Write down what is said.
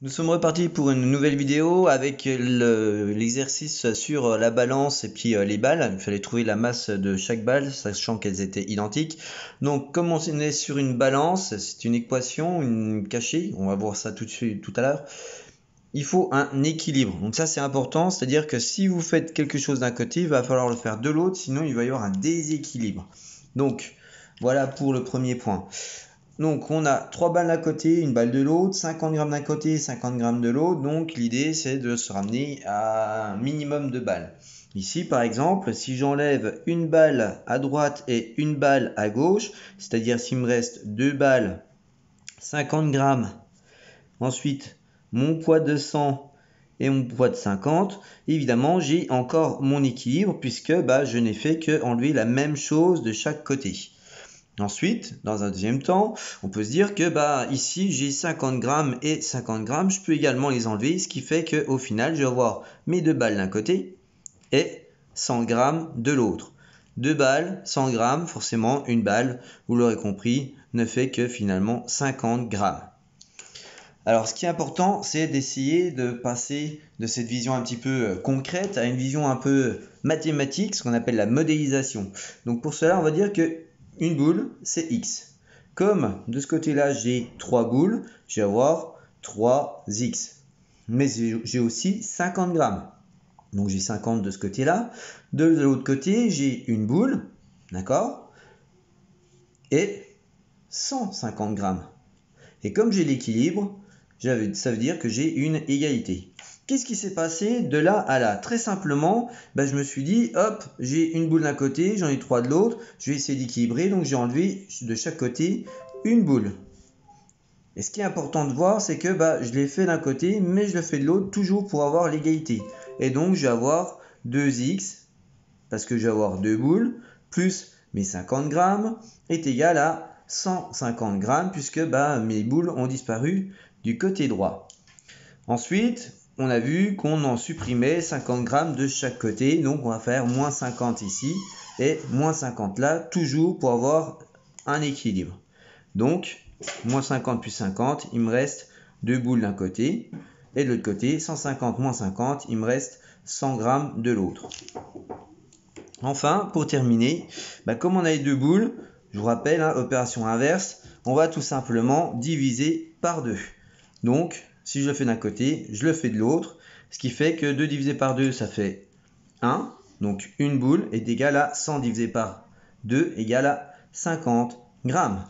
Nous sommes repartis pour une nouvelle vidéo avec l'exercice sur la balance et puis les balles. Il fallait trouver la masse de chaque balle, sachant qu'elles étaient identiques. Donc, comme on est sur une balance, c'est une équation, une cachée. On va voir ça tout de suite, tout à l'heure. Il faut un équilibre. Donc ça, c'est important. C'est-à-dire que si vous faites quelque chose d'un côté, il va falloir le faire de l'autre, sinon il va y avoir un déséquilibre. Donc, voilà pour le premier point. Donc on a 3 balles d'un côté, une balle de l'autre, 50 grammes d'un côté, 50 grammes de l'autre. Donc l'idée c'est de se ramener à un minimum de balles. Ici par exemple, si j'enlève une balle à droite et une balle à gauche, c'est-à-dire s'il me reste 2 balles, 50 grammes, ensuite mon poids de 100 et mon poids de 50, évidemment j'ai encore mon équilibre puisque je n'ai fait que enlever la même chose de chaque côté. Ensuite, dans un deuxième temps, on peut se dire que ici j'ai 50 grammes et 50 grammes, je peux également les enlever, ce qui fait qu'au final je vais avoir mes 2 balles d'un côté et 100 grammes de l'autre. 2 balles, 100 grammes, forcément une balle, vous l'aurez compris, ne fait que finalement 50 grammes. Alors ce qui est important, c'est d'essayer de passer de cette vision un petit peu concrète à une vision un peu mathématique, ce qu'on appelle la modélisation. Donc pour cela, on va dire que une boule, c'est X. Comme de ce côté-là, j'ai 3 boules, je vais avoir 3X. Mais j'ai aussi 50 grammes. Donc j'ai 50 de ce côté-là. De l'autre côté, j'ai une boule, d'accord, et 150 grammes. Et comme j'ai l'équilibre, ça veut dire que j'ai une égalité. Qu'est-ce qui s'est passé de là à là? Très simplement, je me suis dit, hop, j'ai une boule d'un côté, j'en ai 3 de l'autre, je vais essayer d'équilibrer, donc j'ai enlevé de chaque côté une boule. Et ce qui est important de voir, c'est que je l'ai fait d'un côté, mais je le fais de l'autre, toujours pour avoir l'égalité. Et donc je vais avoir 2x, parce que je vais avoir 2 boules, plus mes 50 grammes, est égal à 150 grammes, puisque mes boules ont disparu du côté droit. Ensuite, on a vu qu'on en supprimait 50 grammes de chaque côté, donc on va faire moins 50 ici et moins 50 là, toujours pour avoir un équilibre. Donc, moins 50 plus 50, il me reste 2 boules d'un côté, et de l'autre côté, 150 moins 50, il me reste 100 grammes de l'autre. Enfin, pour terminer, comme on a les 2 boules, je vous rappelle, opération inverse, on va tout simplement diviser par 2. Donc, si je le fais d'un côté, je le fais de l'autre, ce qui fait que 2 divisé par 2, ça fait 1. Donc, une boule est égale à 100 divisé par 2 égale à 50 grammes.